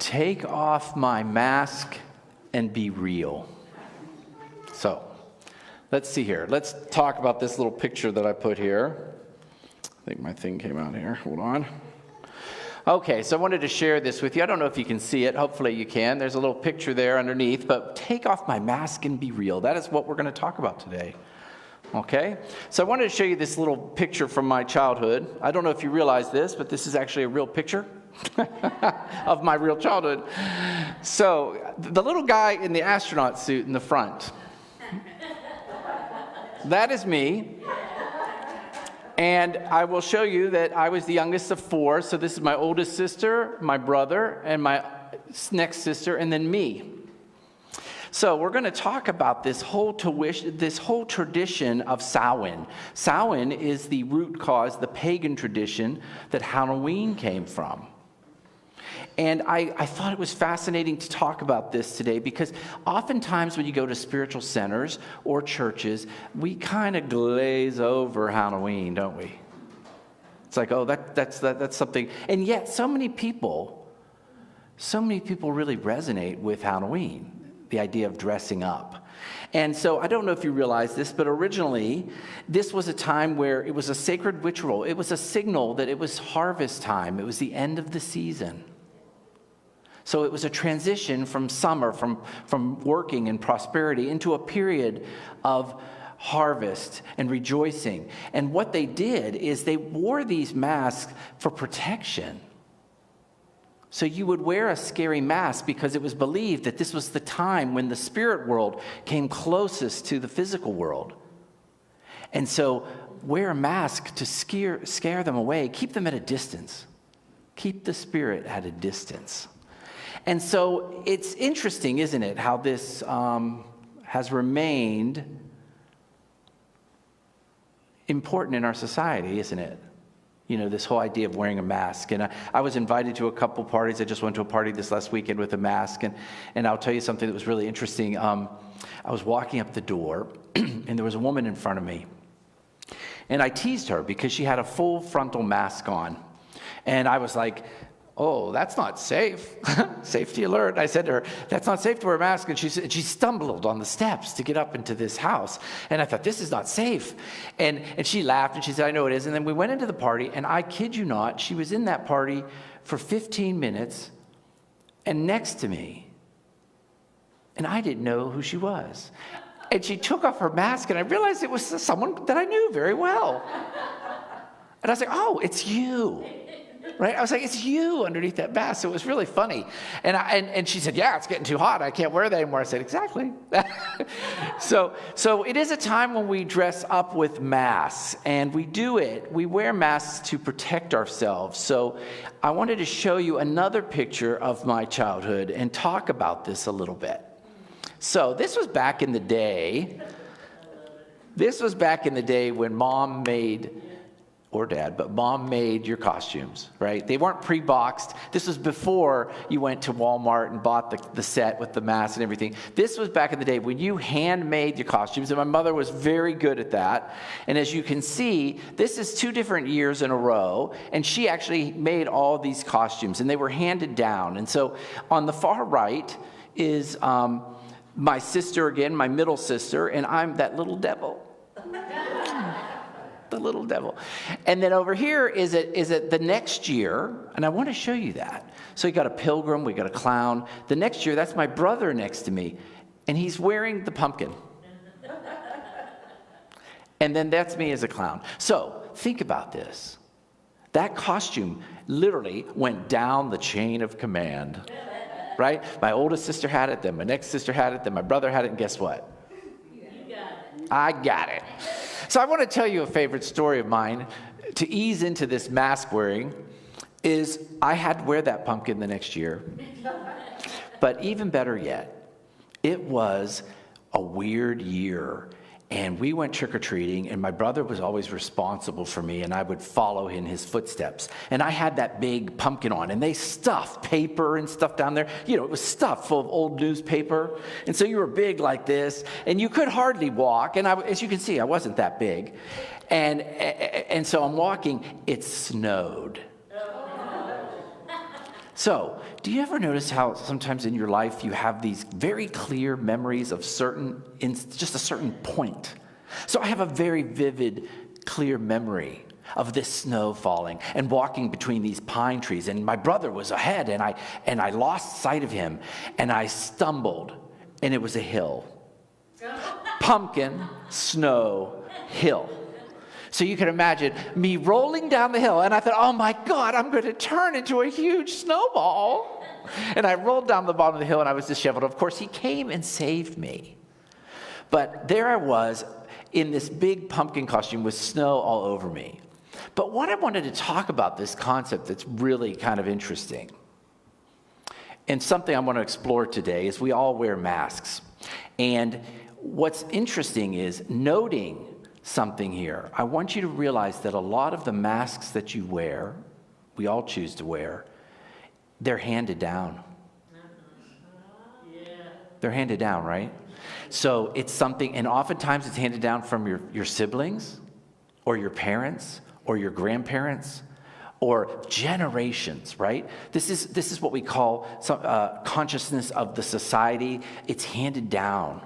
Take off my mask and be real. So, let's see here. Let's talk about this little picture that I put here. I think my thing came out here. Hold on. Okay, so I wanted to share this with you. I don't know if you can see it. Hopefully you can. There's a little picture there underneath. But take off my mask and be real. That is what we're going to talk about today. Okay? So I wanted to show you this little picture from my childhood. I don't know if you realize this, but this is actually a real picture of my real childhood. So the little guy in the astronaut suit in the front, that is me. And I will show you that I was the youngest of four. So this is my oldest sister, my brother, and my next sister, and then me. So we're going to talk about this whole tradition of Samhain. Samhain is the root cause, the pagan tradition that Halloween came from. And I thought it was fascinating to talk about this today because oftentimes when you go to spiritual centers or churches, we kind of glaze over Halloween, don't we? It's like, oh, that's something. And yet so many people really resonate with Halloween, the idea of dressing up. And so I don't know if you realize this, but originally this was a time where it was a sacred ritual. It was a signal that it was harvest time. It was the end of the season. So it was a transition from summer, from working and prosperity into a period of harvest and rejoicing. And what they did is they wore these masks for protection. So you would wear a scary mask because it was believed that this was the time when the spirit world came closest to the physical world. And so wear a mask to scare them away, keep them at a distance. Keep the spirit at a distance. And so it's interesting, isn't it, how this has remained important in our society, isn't it? You know, this whole idea of wearing a mask. And I was invited to a couple parties. I just went to a party this last weekend with a mask. And I'll tell you something that was really interesting. I was walking up the door, and there was a woman in front of me. And I teased her because she had a full frontal mask on. And I was like, oh, that's not safe. Safety alert. I said to her, that's not safe to wear a mask. And she stumbled on the steps to get up into this house. And I thought, this is not safe. And she laughed and she said, I know it is. And then we went into the party, and I kid you not, she was in that party for 15 minutes and next to me. And I didn't know who she was. And she took off her mask, and I realized it was someone that I knew very well. And I was like, oh, it's you. Right? I was like, it's you underneath that mask. So it was really funny. And she said, yeah, it's getting too hot. I can't wear that anymore. I said, exactly. So it is a time when we dress up with masks, and we wear masks to protect ourselves. So I wanted to show you another picture of my childhood and talk about this a little bit. So this was back in the day. This was back in the day when Mom made, or Dad, but Mom made your costumes, right? They weren't pre-boxed. This was before you went to Walmart and bought the set with the mask and everything. This was back in the day when you handmade your costumes, and my mother was very good at that. And as you can see, this is 2 different years in a row, and she actually made all these costumes, and they were handed down. And so on the far right is my sister again, my middle sister, and I'm that little devil. The little devil. And then over here is it the next year, and I want to show you that. So you got a pilgrim, we got a clown. The next year, that's my brother next to me, and he's wearing the pumpkin. And then that's me as a clown. So think about this. That costume literally went down the chain of command, right? My oldest sister had it, then my next sister had it, then my brother had it, and guess what? You got it. I got it. So I want to tell you a favorite story of mine to ease into this mask wearing is I had to wear that pumpkin the next year. But even better yet, it was a weird year. And we went trick-or-treating, and my brother was always responsible for me, and I would follow in his footsteps. And I had that big pumpkin on, and they stuffed paper and stuff down there. You know, it was stuffed full of old newspaper. And so you were big like this, and you could hardly walk. And as you can see, I wasn't that big. And so I'm walking. It snowed. So, do you ever notice how sometimes in your life you have these very clear memories of just a certain point? So I have a very vivid, clear memory of this snow falling and walking between these pine trees. And my brother was ahead, and I lost sight of him, and I stumbled, and it was a hill. Pumpkin, snow, hill. So you can imagine me rolling down the hill, and I thought, oh my God, I'm going to turn into a huge snowball. And I rolled down the bottom of the hill, and I was disheveled. Of course, he came and saved me. But there I was in this big pumpkin costume with snow all over me. But what I wanted to talk about, this concept that's really kind of interesting, and something I want to explore today, is we all wear masks. And what's interesting is noting something here. I want you to realize that a lot of the masks that you wear, we all choose to wear, they're handed down. They're handed down, right? So it's something, and oftentimes it's handed down from your siblings or your parents or your grandparents or generations, right? This is what we call consciousness of the society. It's handed down.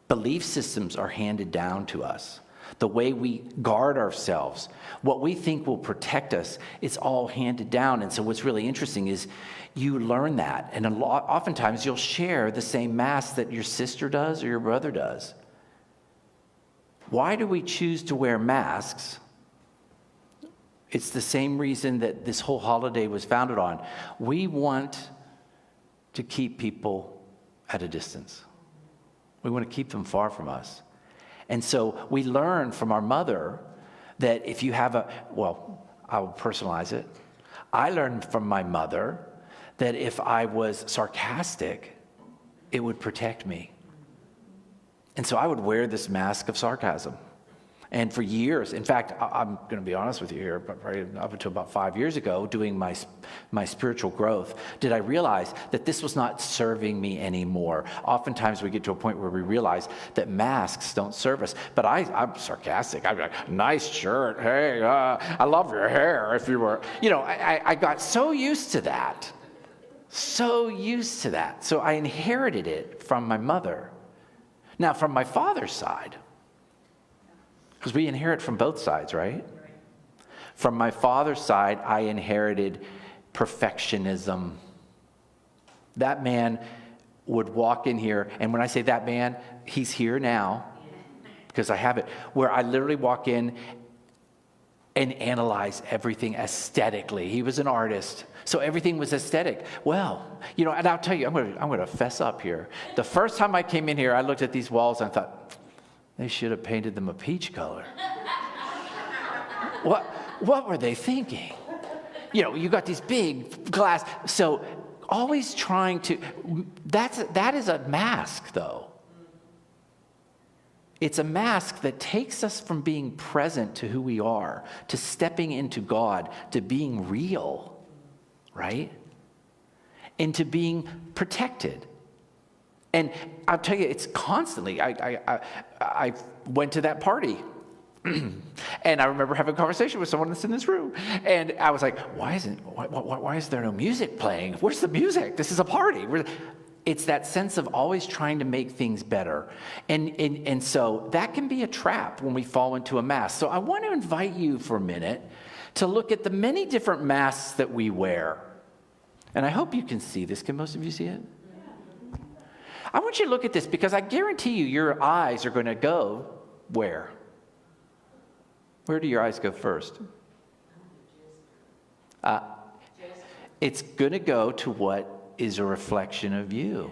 Belief systems are handed down to us. The way we guard ourselves, what we think will protect us, it's all handed down. And so what's really interesting is you learn that. And oftentimes you'll share the same mask that your sister does or your brother does. Why do we choose to wear masks? It's the same reason that this whole holiday was founded on. We want to keep people at a distance. We want to keep them far from us. And so we learn from our mother that if you have I'll personalize it. I learned from my mother that if I was sarcastic, it would protect me. And so I would wear this mask of sarcasm. And for years, in fact, I'm going to be honest with you here, but right up until about 5 years ago, doing my spiritual growth, did I realize that this was not serving me anymore. Oftentimes we get to a point where we realize that masks don't serve us. But I'm sarcastic. I'm like, nice shirt. Hey, I love your hair. If you were, I got so used to that. So used to that. So I inherited it from my mother. Now, from my father's side, because we inherit from both sides, right? From my father's side, I inherited perfectionism. That man would walk in here, and when I say that man, he's here now, because I have it, where I literally walk in and analyze everything aesthetically. He was an artist, so everything was aesthetic. Well, and I'll tell you, I'm going to fess up here. The first time I came in here, I looked at these walls and I thought, they should have painted them a peach color. What were they thinking? You got these big glass. So always trying to, that is a mask though. It's a mask that takes us from being present to who we are, to stepping into God, to being real, right? Into being protected. And I'll tell you, it's constantly, I went to that party. And I remember having a conversation with someone that's in this room. And I was like, why is there no music playing? Where's the music? This is a party. It's that sense of always trying to make things better. And so that can be a trap when we fall into a mask. So I want to invite you for a minute to look at the many different masks that we wear. And I hope you can see this. Can most of you see it? I want you to look at this because I guarantee you your eyes are going to go where? Where do your eyes go first? It's going to go to what is a reflection of you.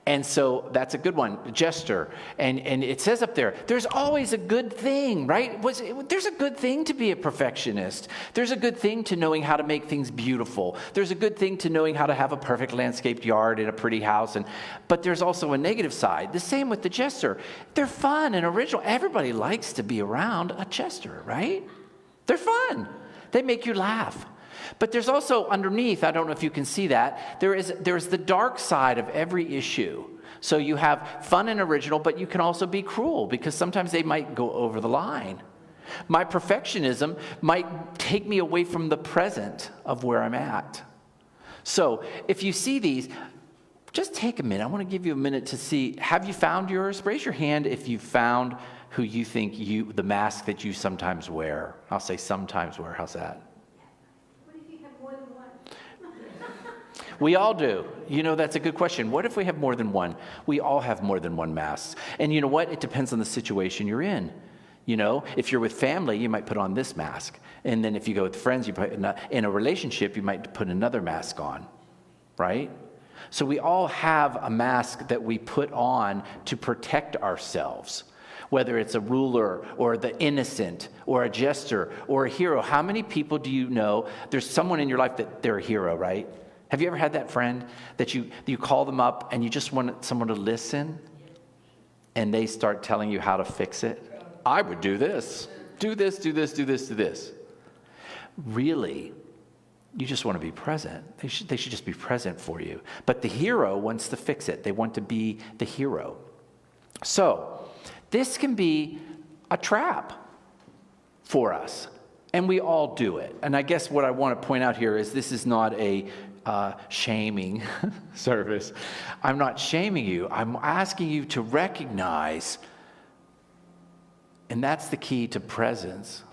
And so that's a good one, gesture. And it says up there, there's always a good thing, right? There's a good thing to be a perfectionist. There's a good thing to knowing how to make things beautiful. There's a good thing to knowing how to have a perfect landscaped yard and a pretty house. But there's also a negative side. The same with the gesture. They're fun and original. Everybody likes to be around a gesture, right? They're fun. They make you laugh. But there's also underneath, I don't know if you can see that, there's the dark side of every issue. So you have fun and original, but you can also be cruel because sometimes they might go over the line. My perfectionism might take me away from the present of where I'm at. So if you see these, just take a minute. I want to give you a minute to see, have you found yours? Raise your hand if you found who you think the mask that you sometimes wear. I'll say sometimes wear. How's that? What if you have more than one? We all do. That's a good question. What if we have more than one? We all have more than one mask. And you know what? It depends on the situation you're in. If you're with family, you might put on this mask. And then if you go with friends, in a relationship, you might put another mask on, right? So we all have a mask that we put on to protect ourselves, whether it's a ruler or the innocent or a jester or a hero. How many people do you know, there's someone in your life that they're a hero, right? Have you ever had that friend that you call them up and you just want someone to listen and they start telling you how to fix it? I would do this. Do this, do this, do this, do this. Really, you just want to be present. They should just be present for you. But the hero wants to fix it. They want to be the hero. So this can be a trap for us, and we all do it. And I guess what I want to point out here is this is not a shaming service. I'm not shaming you. I'm asking you to recognize, and that's the key to presence,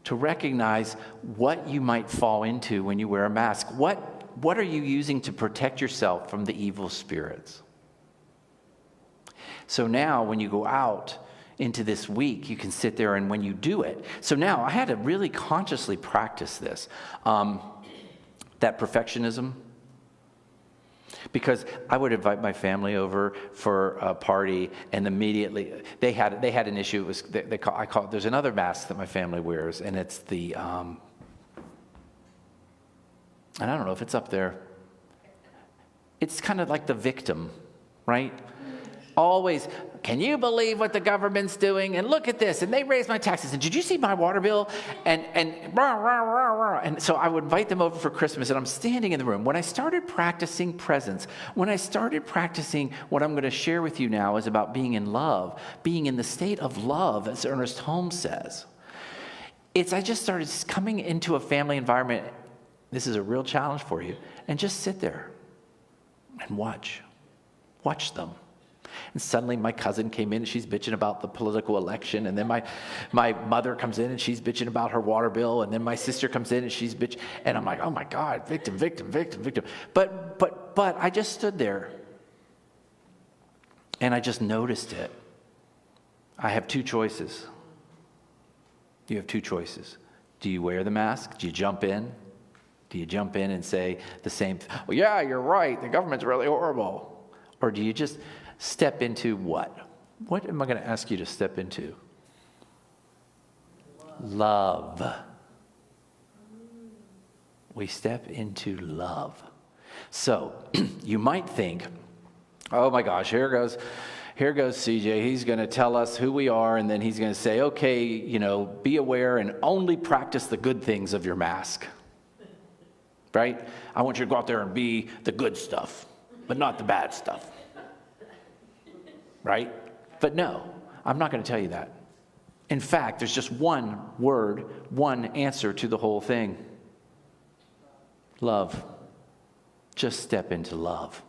to recognize what you might fall into when you wear a mask. What are you using to protect yourself from the evil spirits? So now when you go out into this week, you can sit there, and when you do it. So now I had to really consciously practice this, that perfectionism. Because I would invite my family over for a party, and immediately they had an issue. It was I call it, there's another mask that my family wears, and it's the and I don't know if it's up there. It's kind of like the victim, right? Always, can you believe what the government's doing? And look at this, and they raised my taxes. And did you see my water bill? And rah, rah, rah, rah. And so I would invite them over for Christmas, and I'm standing in the room. When I started practicing presence, when I started practicing what I'm going to share with you now is about being in love, being in the state of love, as Ernest Holmes says. I just started coming into a family environment. This is a real challenge for you. And just sit there and watch them. And suddenly my cousin came in and she's bitching about the political election. And then my mother comes in and she's bitching about her water bill. And then my sister comes in and she's bitching. And I'm like, oh my God, victim, victim, victim, victim. But I just stood there and I just noticed it. I have two choices. You have two choices. Do you wear the mask? Do you jump in? Do you jump in and say the same, well, yeah, you're right, the government's really horrible? Or do you just step into what? What am I going to ask you to step into? Love. We step into love. So you might think, oh my gosh, here goes CJ. He's going to tell us who we are, and then he's going to say, okay, be aware and only practice the good things of your mask. Right? I want you to go out there and be the good stuff, but not the bad stuff. Right? But no, I'm not going to tell you that. In fact, there's just one word, one answer to the whole thing. Love. Just step into love.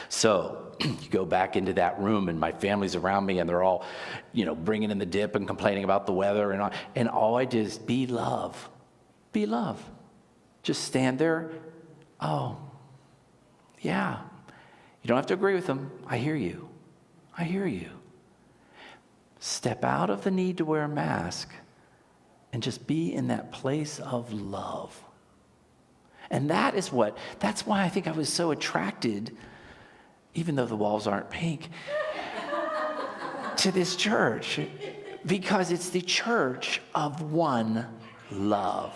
So you go back into that room, and my family's around me, and they're all, bringing in the dip and complaining about the weather, and all I did is be love. Be love. Just stand there. Oh, yeah. You don't have to agree with them. I hear you. I hear you. Step out of the need to wear a mask and just be in that place of love. And that's why I think I was so attracted, even though the walls aren't pink, to this church, because it's the church of one love.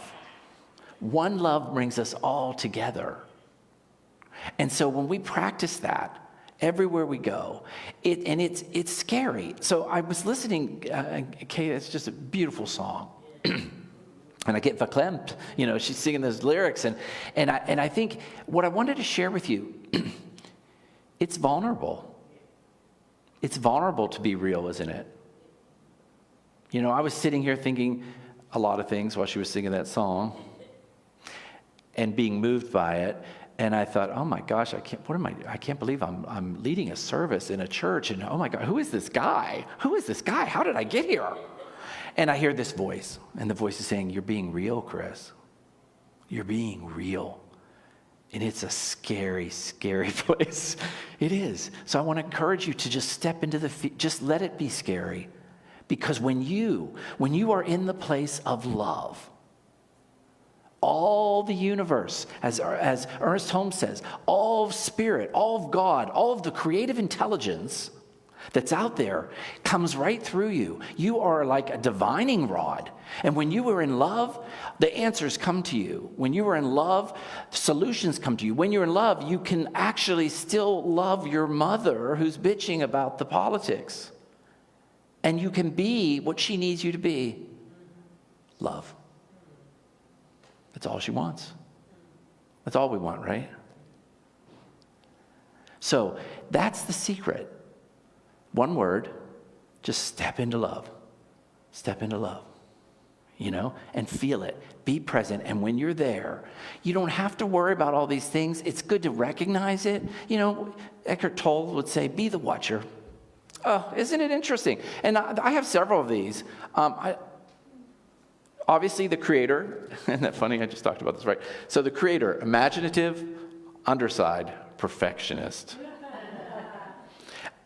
One love brings us all together. And so when we practice that, everywhere we go, it's scary. So I was listening, Kay, it's just a beautiful song. And I get verklempt, she's singing those lyrics. And I think what I wanted to share with you, it's vulnerable. It's vulnerable to be real, isn't it? You know, I was sitting here thinking a lot of things while she was singing that song and being moved by it. And I thought, oh my gosh, I can't believe I'm leading a service in a church. And oh my God, who is this guy? Who is this guy? How did I get here? And I hear this voice, and the voice is saying, you're being real, Chris. You're being real. And it's a scary, scary place. It is. So I want to encourage you to just step into just let it be scary. Because when you are in the place of love, all the universe, as Ernest Holmes says, all of spirit, all of God, all of the creative intelligence that's out there comes right through you. You are like a divining rod. And when you are in love, the answers come to you. When you are in love, solutions come to you. When you're in love, you can actually still love your mother who's bitching about the politics. And you can be what she needs you to be. Love. That's all she wants. That's all we want, right? So that's the secret. One word, just step into love. Step into love, you know, and feel it. Be present. And when you're there, you don't have to worry about all these things. It's good to recognize it. You know, Eckhart Tolle would say, be the watcher. Oh, isn't it interesting? And I have several of these. Obviously, the creator, isn't that funny? I just talked about this, right? So the creator, imaginative, underside, perfectionist.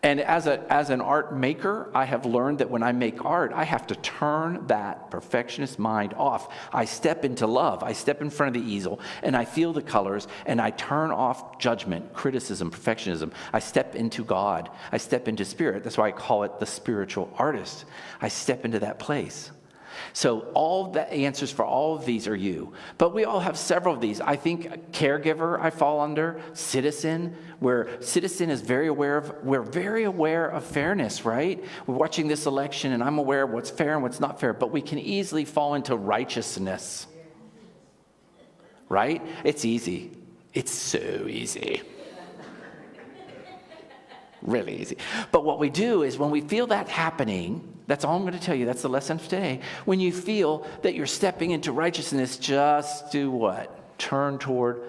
And as an art maker, I have learned that when I make art, I have to turn that perfectionist mind off. I step into love. I step in front of the easel, and I feel the colors, and I turn off judgment, criticism, perfectionism. I step into God. I step into spirit. That's why I call it the spiritual artist. I step into that place. So all the answers for all of these are you. But we all have several of these. I think caregiver I fall under, citizen, where citizen is we're very aware of fairness, right? We're watching this election and I'm aware of what's fair and what's not fair, but we can easily fall into righteousness, right? It's easy. It's so easy. Really easy. But what we do is when we feel that happening, that's all I'm going to tell you. That's the lesson of today. When you feel that you're stepping into righteousness, just do what? Turn toward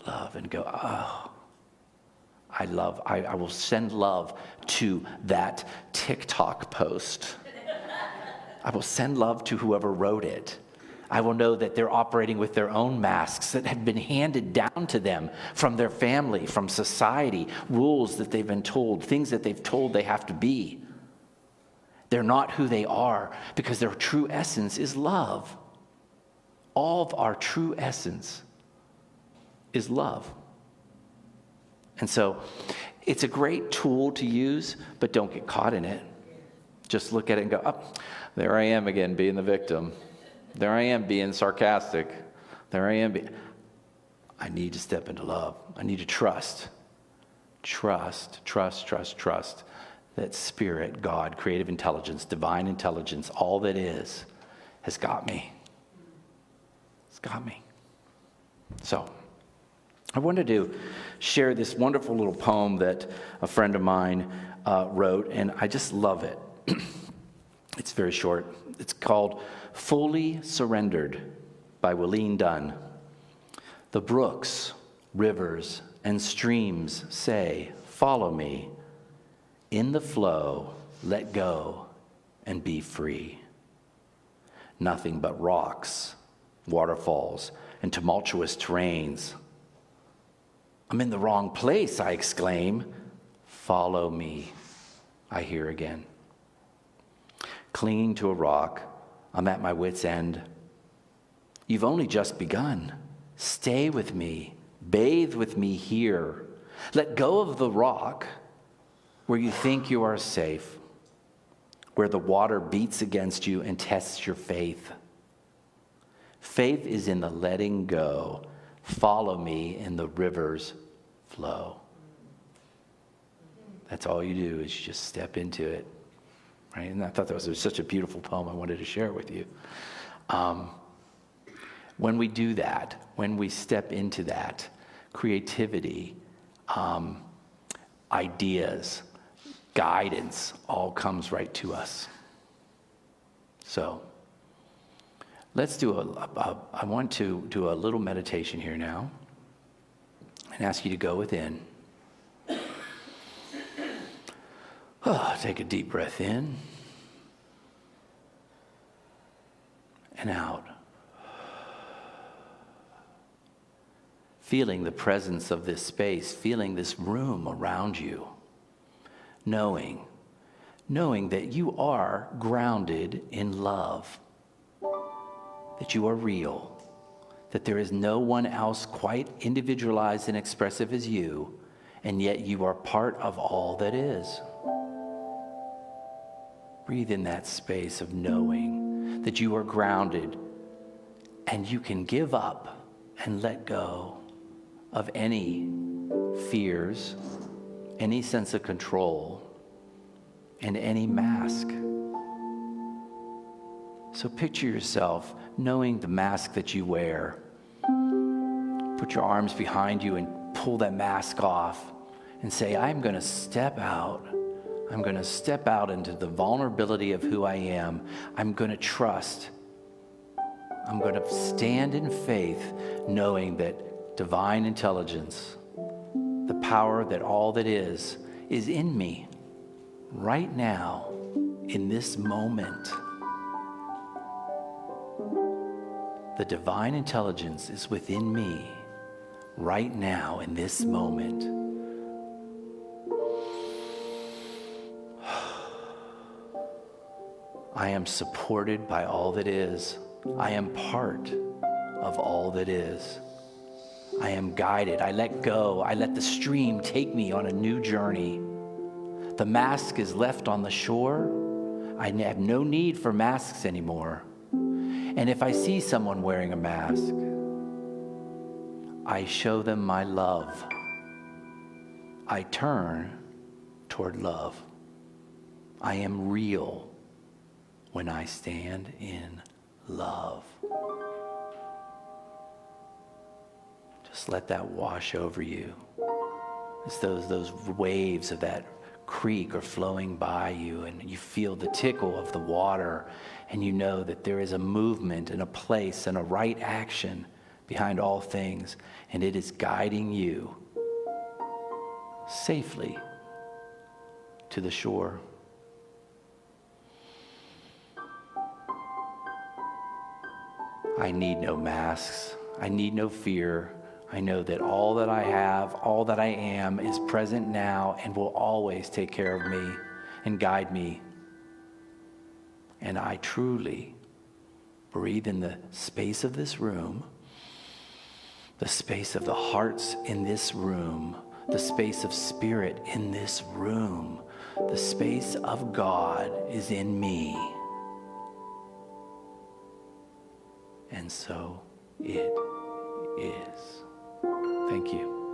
love and go, oh, I will send love to that TikTok post. I will send love to whoever wrote it. I will know that they're operating with their own masks that have been handed down to them from their family, from society, rules that they've been told, things that they've told they have to be. They're not who they are because their true essence is love. All of our true essence is love. And so it's a great tool to use, but don't get caught in it. Just look at it and go, oh, there I am again being the victim. There I am being sarcastic. There I am. I need to step into love. I need to trust. Trust that spirit, God, creative intelligence, divine intelligence, all that is, has got me. It's got me. So I wanted to share this wonderful little poem that a friend of mine wrote, and I just love it. It's very short. It's called Fully Surrendered by Willeen Dunn. The brooks, rivers, and streams say, follow me. In the flow, let go and be free. Nothing but rocks, waterfalls, and tumultuous terrains. I'm in the wrong place, I exclaim. Follow me, I hear again. Clinging to a rock, I'm at my wit's end. You've only just begun. Stay with me. Bathe with me here. Let go of the rock where you think you are safe, where the water beats against you and tests your faith. Faith is in the letting go. Follow me in the river's flow. That's all you do is you just step into it. Right? And I thought that was such a beautiful poem. I wanted to share it with you. When we do that, when we step into that, creativity, ideas, guidance, all comes right to us. So let's do I want to do a little meditation here now and ask you to go within. Take a deep breath in and out. Feeling the presence of this space, feeling this room around you, knowing that you are grounded in love, that you are real, that there is no one else quite individualized and expressive as you, and yet you are part of all that is. Breathe in that space of knowing that you are grounded and you can give up and let go of any fears, any sense of control, and any mask. So picture yourself knowing the mask that you wear. Put your arms behind you and pull that mask off and say, I'm going to step out. I'm going to step out into the vulnerability of who I am. I'm going to trust. I'm going to stand in faith, knowing that divine intelligence, the power that all that is in me right now, in this moment. The divine intelligence is within me right now, in this moment. I am supported by all that is. I am part of all that is. I am guided. I let go. I let the stream take me on a new journey. The mask is left on the shore. I have no need for masks anymore. And if I see someone wearing a mask, I show them my love. I turn toward love. I am real when I stand in love. Just let that wash over you. It's those waves of that creek are flowing by you, and you feel the tickle of the water, and you know that there is a movement and a place and a right action behind all things, and it is guiding you safely to the shore. I need no masks. I need no fear. I know that all that I have, all that I am is present now and will always take care of me and guide me. And I truly breathe in the space of this room, the space of the hearts in this room, the space of spirit in this room. The space of God is in me. And so it is. Thank you.